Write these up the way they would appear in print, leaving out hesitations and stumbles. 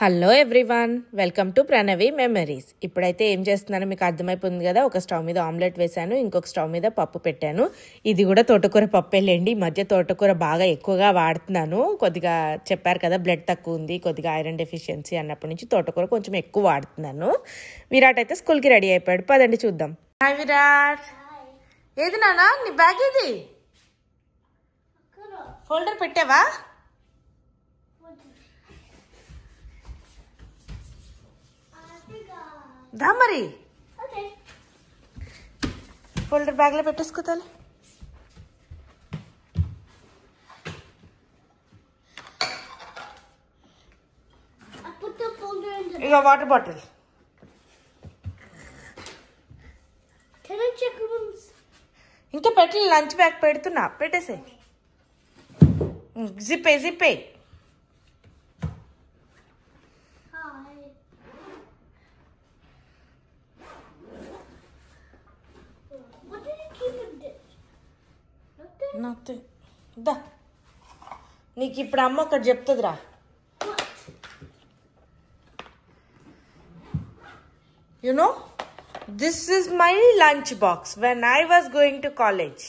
Hello everyone, welcome to Pranavi memories. ఇప్పుడైతే ఏం చేస్తున్నానో మీకు అర్థమైపోయింది కదా. ఒక స్టవ్ మీద ఆమ్లెట్ వేసాను, ఇంకొక స్టవ్ మీద పప్పు పెట్టాను. ఇది కూడా తోటకూర పప్పేలేండి. ఈ మధ్య తోటకూర బాగా ఎక్కువగా వాడుతున్నాను. కొద్దిగా చెప్పారు కదా బ్లడ్ తక్కువ ఉంది, కొద్దిగా ఐరన్ డెఫిషియన్సీ అన్నప్పటి నుంచి తోటకూర కొంచెం ఎక్కువ వాడుతున్నాను. విరాట్ అయితే స్కూల్కి రెడీ అయిపోయాడు. పదండి చూద్దాం. హాయ్ విరాట్. ఏది నానా నీ బ్యాగ్? ఏది ఫోల్డర్ పెట్టావా? దా మరి ఫోల్డర్ బ్యాగ్ లో పెట్టేసుకోవాలి. ఇక వాటర్ బాటిల్ ఇంకా పెట్టి లంచ్ బ్యాగ్ పెడుతున్నా, పెట్టేసే. జిప్పే జిప్పే. దా నీకు ఇప్పుడు అమ్మ ఒకటి చెప్తుందిరా. You know this is my lunch box when I was going to college.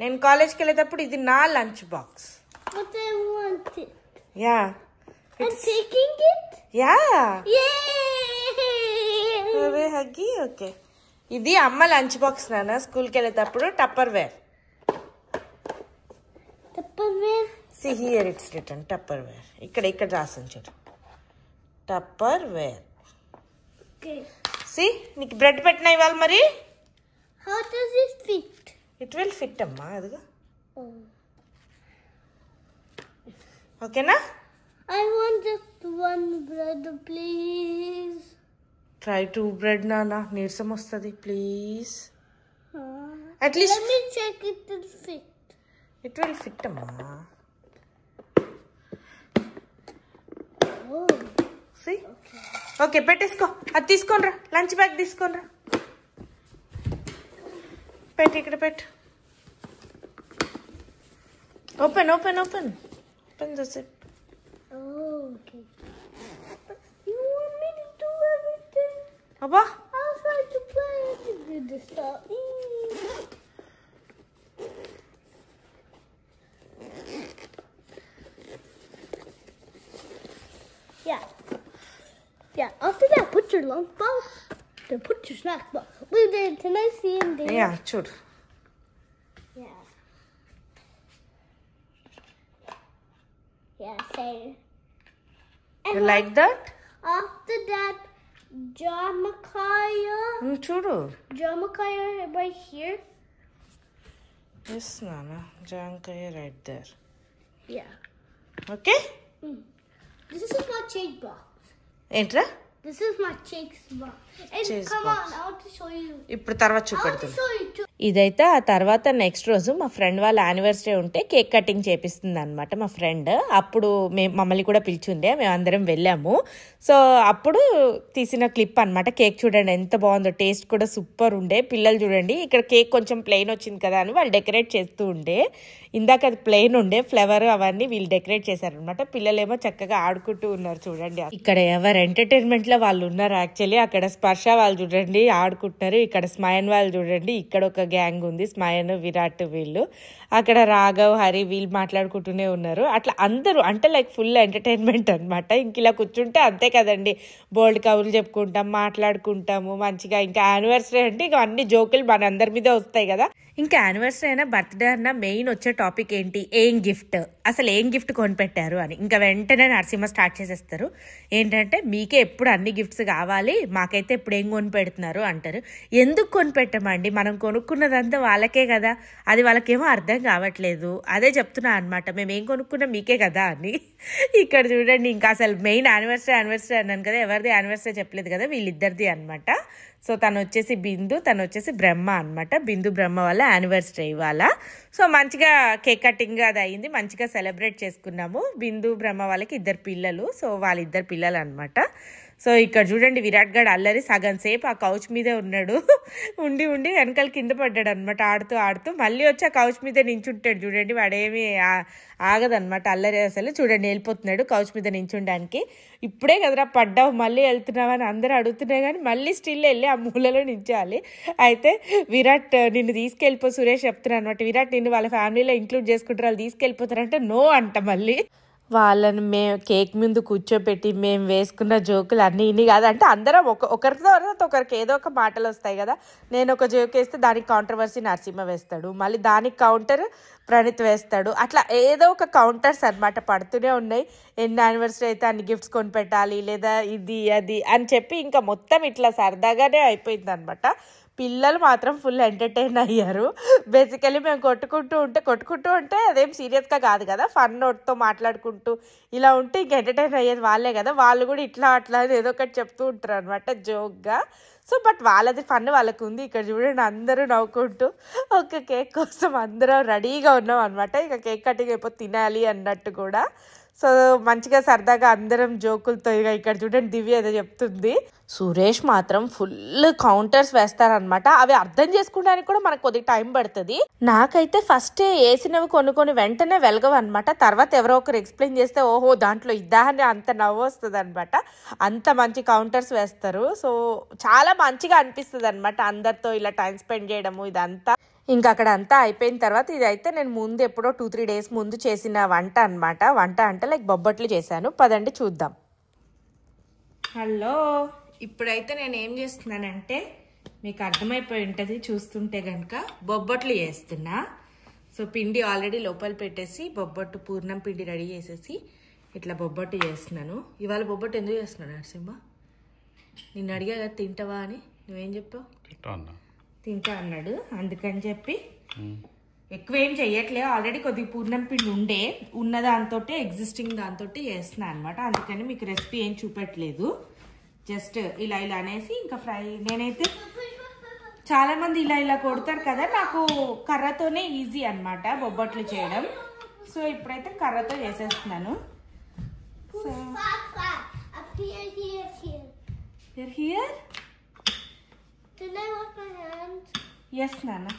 నేను కాలేజ్కి వెళ్ళేటప్పుడు ఇది నా లంచ్ బాక్స్. యా యా హగ్గి. ఓకే, ఇది అమ్మ లంచ్ బాక్స్ నాన్న. స్కూల్కి వెళ్ళేటప్పుడు Tupperware. See here it's written Tupperware. ఇక్కడ రాసింది చూడు, Tupperware. Okay. See, నీకు బ్రెడ్ పెట్టినా ఇవాళ మరి. How does it fit? It will fit అమ్మా. అదిగా. Oh. ఓకేనా? I want just one bread, please. Try 2 bread నానా, నీరసం వస్తుంది please. At least let me check it will fit. It will fit అమ్మా. See? ఓకే పెట్టేసుకో. అది తీసుకోనరా, లంచ్ బ్యాగ్ తీసుకోనరా. పెట్టు, ఇక్కడ పెట్టు. Open open open open the SIP. Okay. You want me to do everything? అబ్బా, I'll try to play with this stuff. Yeah. After that, put your lunch box. Then put your snack box. Wait, then can I see in there? Yeah చూడు. Yeah, same. You like that? After that, Jamakaya. చూడు. Jamakaya right here. Yes నానా, జాంకాయ right there. Yeah. Okay. This is my cheek box. ఏంట్రా? This is my cheeks box. And Cheese come box. on, I want to show you. ఇప్పుడు తర్వాత I want to చూపెడుతుంది. show you too. ఇదైతే ఆ తర్వాత next రోజు మా friend వాళ్ళ యానివర్సరీ ఉంటే కేక్ కటింగ్ చేపిస్తుంది అనమాట మా ఫ్రెండ్. అప్పుడు మమ్మల్ని కూడా పిలిచిండే, మేము అందరం వెళ్ళాము. సో అప్పుడు తీసిన క్లిప్ అనమాట. కేక్ చూడండి ఎంత బాగుందో, టేస్ట్ కూడా సూపర్ ఉండే. పిల్లలు చూడండి, ఇక్కడ కేక్ కొంచెం ప్లెయిన్ వచ్చింది కదా అని వాళ్ళు డెకరేట్ చేస్తూ ఉండే. ఇందాక అది ప్లెయిన్ ఉండే, ఫ్లేవర్ అవన్నీ వీళ్ళు డెకరేట్ చేశారనమాట. పిల్లలేమో చక్కగా ఆడుకుంటూ ఉన్నారు చూడండి. ఇక్కడ ఎవరు ఎంటర్టైన్మెంట్లో వాళ్ళు ఉన్నారు యాక్చువల్లీ. అక్కడ స్పర్శ వాళ్ళు చూడండి ఆడుకుంటున్నారు, ఇక్కడ స్మయన్ వాళ్ళు చూడండి, ఇక్కడ ఒక గ్యాంగ్ ఉంది, స్మయన్, విరాట్ వీళ్ళు. అక్కడ రాఘవ్, హరి వీళ్ళు మాట్లాడుకుంటూనే ఉన్నారు. అట్లా అందరూ అంటే లైక్ ఫుల్ ఎంటర్టైన్మెంట్ అనమాట. ఇంక ఇలా కూర్చుంటే అంతే కదండి, బోల్డ్ కబుర్లు చెప్పుకుంటాం, మాట్లాడుకుంటాము మంచిగా. ఇంకా యానివర్సరీ అంటే ఇక అన్ని జోకులు మన అందరి మీద వస్తాయి కదా. ఇంకా యానివర్సరీ అయినా బర్త్డే అన్న మెయిన్ వచ్చే టాపిక్ ఏంటి, ఏం గిఫ్ట్, అసలు ఏం గిఫ్ట్ కొనిపెట్టారు అని. ఇంకా వెంటనే నరసింహ స్టార్ట్ చేసేస్తారు. ఏంటంటే మీకే ఎప్పుడు అన్ని గిఫ్ట్స్ కావాలి, మాకైతే ఎప్పుడు ఏం కొనిపెడుతున్నారు అంటారు. ఎందుకు కొనిపెట్టమండి, మనం కొనుక్కున్నదంతా వాళ్ళకే కదా, అది వాళ్ళకేమో అర్థం కావట్లేదు. అదే చెప్తున్నా అనమాట, మేము ఏం కొనుక్కున్నాం మీకే కదా అని. ఇక్కడ చూడండి, ఇంకా అసలు మెయిన్ యానివర్సరీ అన్నాను కదా, ఎవరిది యానివర్సరీ చెప్పలేదు కదా, వీళ్ళిద్దరిది అనమాట. సో తను వచ్చేసి బిందు, తను వచ్చేసి బ్రహ్మ అనమాట. బిందు బ్రహ్మ వాళ్ళ యానివర్సరీ ఇవాళ. సో మంచిగా కేక్ కటింగ్ అది అయింది, మంచిగా సెలబ్రేట్ చేసుకున్నాము. బిందు బ్రహ్మ వాళ్ళకి 2 పిల్లలు, సో వాళ్ళిద్దరు పిల్లలు అనమాట. సో ఇక్కడ చూడండి విరాట్ గాడు అల్లరి సగం సేపు ఆ కౌచ్ మీదే ఉన్నాడు. ఉండి వెనకాల కింద పడ్డాడు అనమాట. ఆడుతూ మళ్ళీ వచ్చి ఆ కౌచ్ మీదే నించుంటాడు. చూడండి వాడేమి ఆగదనమాట అల్లరి అసలు. చూడండి వెళ్ళిపోతున్నాడు కౌచ్ మీద నించుండడానికి. ఇప్పుడే కదరా పడ్డావు మళ్ళీ వెళ్తున్నావు అని అందరూ అడుగుతున్నాయి కానీ మళ్ళీ స్టిల్ వెళ్ళి ఆ మూలలో నించాలి. అయితే విరాట్ నిన్ను తీసుకెళ్ళిపో సురేష్ చెప్తున్నాను అనమాట. విరాట్ నిన్ను వాళ్ళ ఫ్యామిలీలో ఇంక్లూడ్ చేసుకుంటారు, వాళ్ళు తీసుకెళ్ళిపోతారంటే నో అంట. మళ్ళీ వాళ్ళని మేము కేక్ ముందు కూర్చోపెట్టి మేము వేసుకున్న జోకులు అన్నీ ఇన్ని కాదంటే అందరం ఒకరితో ఒకరికి ఏదో ఒక మాటలు వస్తాయి కదా. నేను ఒక జోక్ వేస్తే దానికి కాంట్రవర్సీ నరసింహ వేస్తాడు, మళ్ళీ దానికి కౌంటర్ ప్రణీత్ వేస్తాడు. అట్లా ఏదో ఒక కౌంటర్స్ అనమాట పడుతూనే ఉన్నాయి. ఎన్ని యానివర్సరీ అయితే అన్ని గిఫ్ట్స్ కొనిపెట్టాలి లేదా ఇది అది అని చెప్పి ఇంకా మొత్తం ఇట్లా సరదాగానే అయిపోయింది అనమాట. పిల్లలు మాత్రం ఫుల్ ఎంటర్టైన్ అయ్యారు. బేసికలీ మేము కొట్టుకుంటూ ఉంటే అదేం సీరియస్గా కాదు కదా, ఫన్ నోట్తో మాట్లాడుకుంటూ ఇలా ఉంటే ఇంక ఎంటర్టైన్ అయ్యేది వాళ్ళే కదా. వాళ్ళు కూడా అట్లా ఏదో ఒకటి చెప్తూ ఉంటారు అనమాట జోక్గా. సో బట్ వాళ్ళది ఫన్ వాళ్ళకు ఉంది. ఇక్కడ చూడండి అందరూ నవ్వుకుంటూ ఒక కేక్ కోసం అందరం రెడీగా ఉన్నాం అనమాట. ఇక కేక్ కటింగ్ అయిపోతే తినాలి అన్నట్టు కూడా. సో మంచిగా సరదాగా అందరం జోకులతో. ఇక ఇక్కడ చూడండి దివ్య ఏదో చెప్తుంది. సురేష్ మాత్రం ఫుల్ కౌంటర్స్ వేస్తారనమాట. అవి అర్థం చేసుకోవడానికి కూడా మనకు కొద్దిగా టైం పడుతుంది. నాకైతే ఫస్ట్ వేసినవి కొన్ని వెంటనే వెలగవు అనమాట. తర్వాత ఎవరో ఒకరు ఎక్స్ప్లెయిన్ చేస్తే ఓహో దాంట్లో ఇద్దా అని అంత నవ్వు వస్తుంది అనమాట. అంత మంచి కౌంటర్స్ వేస్తారు. సో చాలా మంచిగా అనిపిస్తుంది అనమాట అందరితో ఇలా టైం స్పెండ్ చేయడము ఇదంతా. ఇంకా అక్కడ అంతా అయిపోయిన తర్వాత ఇదైతే నేను ముందు ఎప్పుడో 2-3 days ముందు చేసిన వంట అనమాట. వంట అంటే లైక్ బొబ్బట్లు చేశాను. పదండి చూద్దాం. హలో, ఇప్పుడైతే నేను ఏం చేస్తున్నానంటే మీకు అర్థమైపోయి ఉంటుంది చూస్తుంటే కనుక బొబ్బట్లు చేస్తున్నా. సో పిండి ఆల్రెడీ లోపల పెట్టేసి బొబ్బట్టు పూర్ణం పిండి రెడీ చేసేసి ఇట్లా బొబ్బట్టు చేస్తున్నాను. ఇవాళ బొబ్బట్టు ఎందుకు చేస్తున్నాను నరసింహ? నిన్ను అడిగా కదా తింటావా అని, నువ్వేం చెప్పావు? తింటా అన్నాడు. అందుకని చెప్పి ఎక్కువ ఏం చెయ్యట్లే. ఆల్రెడీ కొద్దిగా పూర్ణం పిండి ఉన్న దాంతో ఎగ్జిస్టింగ్ దాంతో చేస్తున్నా అనమాట. అందుకని మీకు రెసిపీ ఏం చూపెట్టలేదు. జస్ట్ ఇలా అనేసి ఇంకా ఫ్రై. నేనైతే చాలా మంది ఇలా కొడతారు కదా, నాకు కర్రతోనే ఈజీ అనమాట బొబ్బట్లు చేయడం. సో ఇప్పుడైతే కర్రతో చేసేస్తున్నాను. So here Can I wash my hands? Yes, Nana.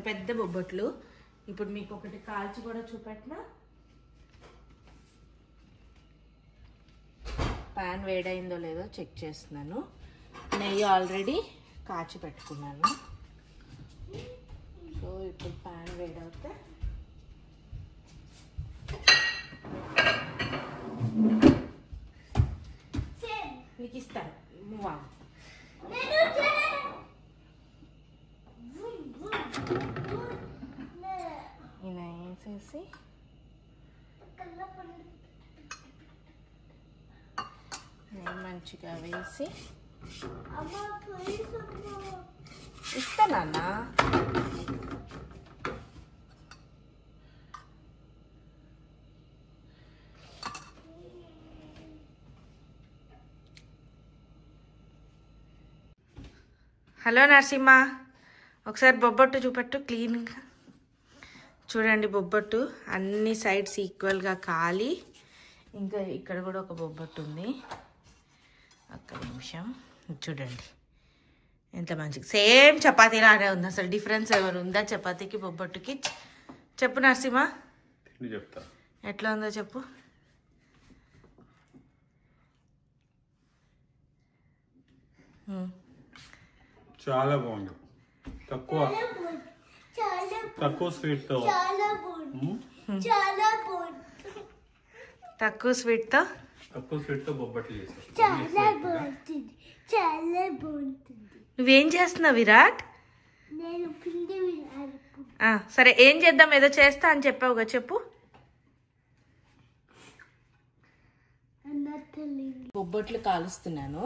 పెద్ద బొబ్బట్లు. ఇప్పుడు మీకు ఒకటి కాల్చి కూడా చూపెట్టినా. పాన్ వేడైందో లేదో చెక్ చేస్తున్నాను. నెయ్యి ఆల్రెడీ కాచి పెట్టుకున్నాను. సో ఇప్పుడు పాన్ వేడవుతే నీకు ఇస్తాను. ఇలా వేసేసి మంచిగా వేసి ఇస్తానన్నా. హలో నరసింహ, ఒకసారి బొబ్బట్టు చూపెట్టు క్లీన్గా. చూడండి బొబ్బట్టు అన్ని సైడ్స్ ఈక్వల్గా కాలి, ఇంకా ఇక్కడ కూడా ఒక బొబ్బట్టు ఉంది. ఒక్క నిమిషం చూడండి ఎంత మంచిగా సేమ్ చపాతీలానే ఉంది. అసలు డిఫరెన్స్ ఏమైనా ఉందా చపాతీకి బొబ్బట్టుకి? చెప్పు నరసింహ, చెప్తా ఎట్లా ఉందో చెప్పు. చాలా బాగుంది. తక్కువ స్వీట్ తో తక్కువ స్వీట్ తో బొబ్బట్లు చేసావు. నువ్వేం చేస్తున్నావు విరాట్? సరే ఏం చేద్దాం, ఏదో చేస్తా అని చెప్పావుగా, చెప్పు. బొబ్బట్లు కాలుస్తున్నాను.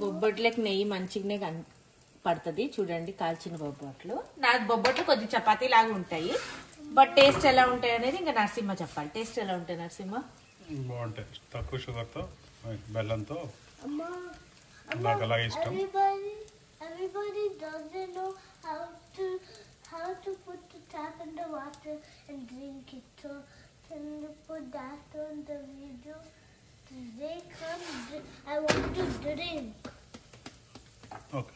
బొబ్బట్లకి నెయ్యి మంచిగానే పడుతుంది చూడండి. కాల్చిన బొబ్బట్లు, నాకు బొబ్బట్లు కొద్ది చపాతీ లాగా ఉంటాయి. బట్ టేస్ట్ ఎలా ఉంటాయి అనేది ఇంకా నరసింహ చెప్పాలి. టేస్ట్ ఎలా ఉంటాయి నరసింహ? బాగుంటాయి, తక్కువ షుగర్తో బెల్లంతో అలాగే ఇష్టం. Everybody doesn't know how to put the tap in the water and drink it. So can you put that on the video? They can't drink. I want to drink. Okay.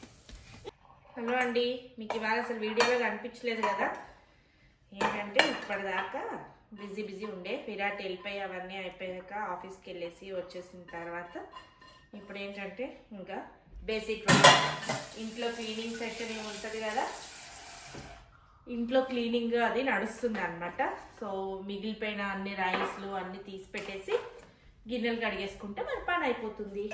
Hello అండి, మీకు ఇవాళ అసలు వీడియోలో కనిపించలేదు కదా. ఏంటంటే ఇప్పటిదాకా busy ఉండే. విరాట్ వెళ్ళిపోయి అవన్నీ అయిపోయాక ఆఫీస్కి వెళ్ళేసి వచ్చేసిన తర్వాత ఇప్పుడు ఏంటంటే ఇంకా బేసిక్ ఇంట్లో క్లీనింగ్ సెక్షన్ ఏమి ఉంటుంది కదా, ఇంట్లో క్లీనింగ్ అది నడుస్తుంది అనమాట. సో మిగిలిపోయిన అన్ని రైస్లు అన్నీ తీసి పెట్టేసి గిన్నెలు కడిగేసుకుంటే మన పని అయిపోతుంది.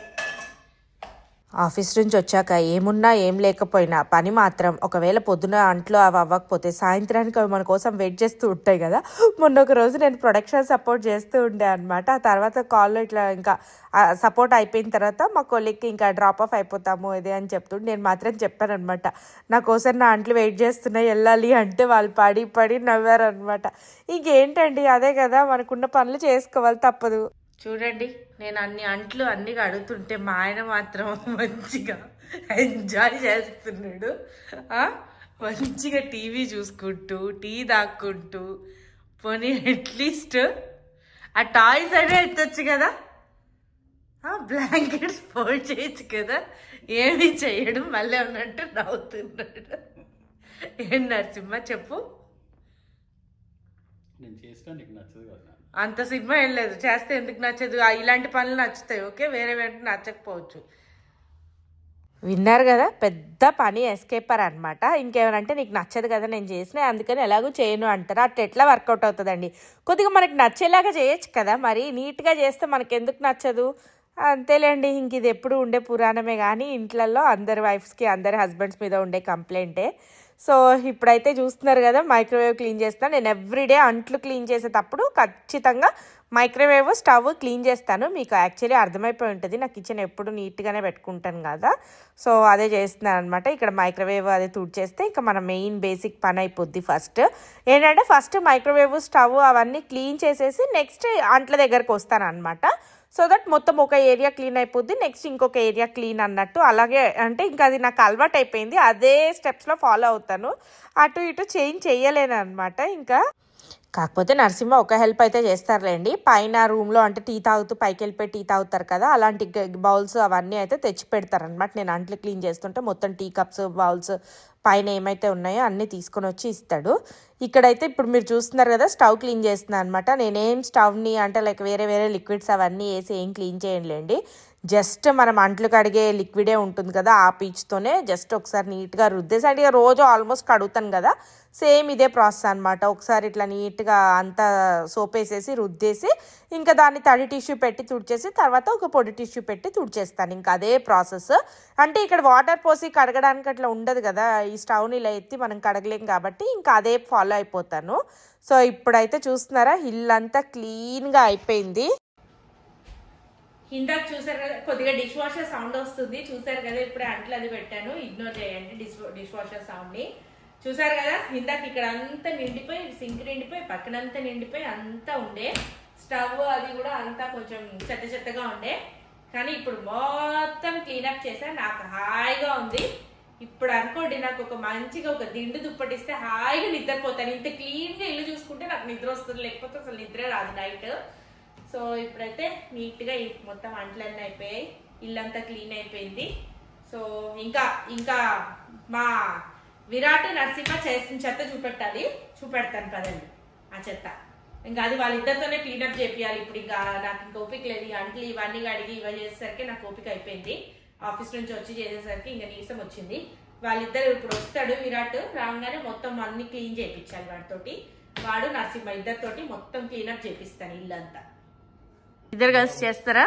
ఆఫీస్ నుంచి వచ్చాక ఏమున్నా ఏం లేకపోయినా పని మాత్రం ఒకవేళ పొద్దున అంట్లో అవి అవ్వకపోతే సాయంత్రానికి అవి మన కోసం వెయిట్ చేస్తూ ఉంటాయి కదా. మొన్న ఒక రోజు నేను ప్రొడక్షన్ సపోర్ట్ చేస్తూ ఉండే అనమాట. ఆ తర్వాత కాల్లో ఇట్లా ఇంకా సపోర్ట్ అయిపోయిన తర్వాత మా కొలీగ్కి ఇంకా డ్రాప్ ఆఫ్ అయిపోతాము ఇది అని చెప్తుంటే నేను మాత్రం చెప్పాను అనమాట, నా కోసం నా అంట్లు వెయిట్ చేస్తున్నాయి వెళ్ళాలి అంటే వాళ్ళు పడి నవ్వారనమాట. ఇంకేంటండి, అదే కదా మనకున్న పనులు చేసుకోవాలి, తప్పదు. చూడండి, నేను అన్ని అంట్లు అన్ని కడుగుతుంటే మా ఆయన మాత్రం మంచిగా ఎంజాయ్ చేస్తున్నాడు. మంచిగా టీవీ చూసుకుంటూ టీ తాక్కుంటూ, పోనీ అట్లీస్ట్ ఆ టాయ్స్ అనే ఎత్తొచ్చు కదా, బ్లాంకెట్స్ ఫోల్డ్ చేయొచ్చు కదా. ఏమీ చేయడం మళ్ళీ ఉన్నట్టు నవ్వుతున్నాడు. ఏం నరసింహ చెప్పు? నేను చేస్తా, నీకు నచ్చదు కదా. అంత సినిమా ఏం లేదు, చేస్తే ఎందుకు నచ్చదు? ఇలాంటి పనులు నచ్చుతాయి, ఓకే, వేరే వెంటనే నచ్చకపోవచ్చు. విన్నారు కదా, పెద్ద పని ఎస్కేపర్ అనమాట. ఇంకేమనంటే నీకు నచ్చదు కదా నేను చేసిన, అందుకని ఎలాగో చేయను అంటారు. అట్లా ఎట్లా వర్కౌట్ అవుతుందండి? కొద్దిగా మనకి నచ్చేలాగా చేయొచ్చు కదా, మరి నీట్గా చేస్తే మనకి ఎందుకు నచ్చదు? అంతేలేండి, ఇంక ఇది ఎప్పుడు ఉండే పురాణమే. కానీ ఇంట్లలో అందరి వైఫ్స్కి అందరి హస్బెండ్స్ మీద ఉండే కంప్లైంటే. సో ఇప్పుడైతే చూస్తున్నారు కదా, మైక్రోవేవ్ క్లీన్ చేస్తాను. నేను ఎవ్రీడే అంట్లు క్లీన్ చేసేటప్పుడు ఖచ్చితంగా మైక్రోవేవ్ స్టవ్ క్లీన్ చేస్తాను. మీకు యాక్చువల్లీ అర్థమైపోయి ఉంటుంది, నా కిచెన్ ఎప్పుడు నీట్గానే పెట్టుకుంటాను కదా. సో అదే చేస్తున్నాను అనమాట. ఇక్కడ మైక్రోవేవ్ అది తుడిచేస్తే ఇంకా మన మెయిన్ బేసిక్ పని అయిపోద్ది. ఫస్ట్ మైక్రోవేవ్ స్టవ్ అవన్నీ క్లీన్ చేసేసి నెక్స్ట్ అంట్ల దగ్గరకు వస్తాను అనమాట. సో దట్ మొత్తం ఒక ఏరియా క్లీన్ అయిపోద్ది, నెక్స్ట్ ఇంకొక ఏరియా క్లీన్ అన్నట్టు. అలాగే అంటే ఇంకా అది నాకు అలవాటు అయిపోయింది, అదే స్టెప్స్లో ఫాలో అవుతాను. అటు ఇటు చేంజ్ చేయలేను అనమాట. ఇంకా కాకపోతే నరసింహ ఒక హెల్ప్ అయితే చేస్తారులేండి. పైన రూమ్లో అంటే టీ తాగుతూ పైకి వెళ్ళిపోయి టీ తాగుతారు కదా, అలాంటి బౌల్స్ అవన్నీ అయితే తెచ్చి పెడతారనమాట. నేను అంట్లు క్లీన్ చేస్తుంటే మొత్తం టీ కప్స్ బౌల్స్ పైన ఏమైతే ఉన్నాయో అన్నీ తీసుకొని వచ్చి ఇస్తాడు. ఇక్కడైతే ఇప్పుడు మీరు చూస్తున్నారు కదా, స్టవ్ క్లీన్ చేస్తున్నాను అనమాట. నేనేం స్టవ్ని అంటే లైక్ వేరే లిక్విడ్స్ అవన్నీ వేసి ఏం క్లీన్ చేయండి, జస్ట్ మనం అంట్లు కడిగే లిక్విడే ఉంటుంది కదా, ఆ పీచ్తోనే జస్ట్ ఒకసారి నీట్గా రుద్దేసి, అంటే రోజు ఆల్మోస్ట్ కడుగుతాను కదా, సేమ్ ఇదే ప్రాసెస్ అనమాట. ఒకసారి ఇట్లా నీట్గా అంతా సోప్ వేసేసి రుద్దేసి ఇంకా దాన్ని తడి టిష్యూ పెట్టి తుడిచేసి తర్వాత ఒక పొడి టిష్యూ పెట్టి తుడిచేస్తాను. ఇంకా అదే ప్రాసెస్. అంటే ఇక్కడ వాటర్ పోసి కడగడానికి అట్లా ఉండదు కదా, ఈ స్టవ్ని ఇలా ఎత్తి మనం కడగలేం కాబట్టి ఇంకా అదే ఫాలో అయిపోతాను. సో ఇప్పుడైతే చూస్తున్నారా, ఇల్లంతా క్లీన్గా అయిపోయింది. ఇందాక చూసారు కదా, కొద్దిగా డిష్ వాషర్ సౌండ్ వస్తుంది, చూసారు కదా. ఇప్పుడే అంట్లు అది పెట్టాను, ఇగ్నోర్ చేయండి డిష్ వాషర్ సౌండ్ని. చూసారు కదా, ఇందాక ఇక్కడ అంతా నిండిపోయి, సింక్ నిండిపోయి, పక్కనంతా నిండిపోయి అంతా ఉండే. స్టవ్ అది కూడా అంతా కొంచెం చెత్తగా ఉండే. కానీ ఇప్పుడు మొత్తం క్లీనప్ చేసా, నాకు హాయిగా ఉంది. ఇప్పుడు అనుకోండి, నాకు ఒక మంచిగా ఒక దిండు దుప్పటిస్తే హాయిగా నిద్రపోతాను. ఇంత క్లీన్గా ఇల్లు చూసుకుంటే నాకు నిద్ర వస్తుంది, లేకపోతే అసలు నిద్రే రాదు నైట్. సో ఇప్పుడైతే నీట్గా మొత్తం అంట్లన్నీ అయిపోయాయి, ఇల్లంతా క్లీన్ అయిపోయింది. సో ఇంకా మా విరాట్ నరసింహ చేసిన చెత్త చూపెడతాను కదండి. ఆ చెత్త ఇంకా అది వాళ్ళిద్దరితోనే క్లీనప్ చేపియాలి. ఇప్పుడు ఇంకా నాకు ఇంకా ఓపిక లేదు, అంట్లు ఇవన్నీ అడిగి ఇవన్నీ చేసేసరికి నాకు ఓపిక అయిపోయింది. ఆఫీస్ నుంచి వచ్చి చేసేసరికి ఇంకా నీరసం వచ్చింది. వాళ్ళిద్దరు ఇప్పుడు వస్తాడు, విరాట్ రాగానే మొత్తం అన్ని క్లీన్ చేయించాలి వాడితోటి. వాడు నరసింహ ఇద్దరితోటి మొత్తం క్లీనప్ చేపిస్తాను ఇల్లంతా. ఇద్దరు కలిసి చేస్తారా?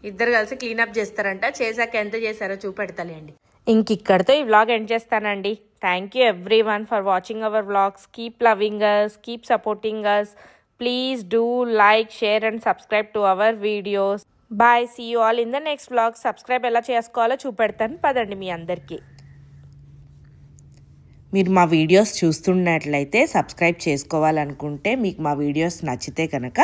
ఇద్దరు కలిసి క్లీనప్ చేస్తారంట. చేశాక ఎంత చేశారో చూపెడతాలేండి. ఇంకిక్కడితో ఈ వ్లాగ్ ఎండ్ చేస్తానండి. Thank you everyone for watching our vlogs. Keep loving us, keep supporting us. Please do like, share and subscribe to our videos. Bye, see you all in the next vlog. Subscribe ఎలా చేసుకోవాలో చూపెడతాను పదండి మీ అందరికీ. మీరు మా videos చూస్తున్నట్లయితే subscribe చేసుకోవాలనుకుంటే మీకు మా వీడియోస్ నచ్చితే కనుక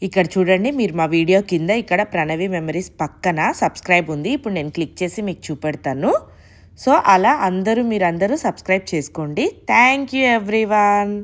ఇక్కడ చూడండి, మీరు మా వీడియో కింద ఇక్కడ ప్రణవి మెమరీస్ పక్కన సబ్స్క్రైబ్ ఉంది. ఇప్పుడు నేను క్లిక్ చేసి మీకు చూపెడతాను. సో అలా మీరందరూ సబ్స్క్రైబ్ చేసుకోండి. Thank you everyone.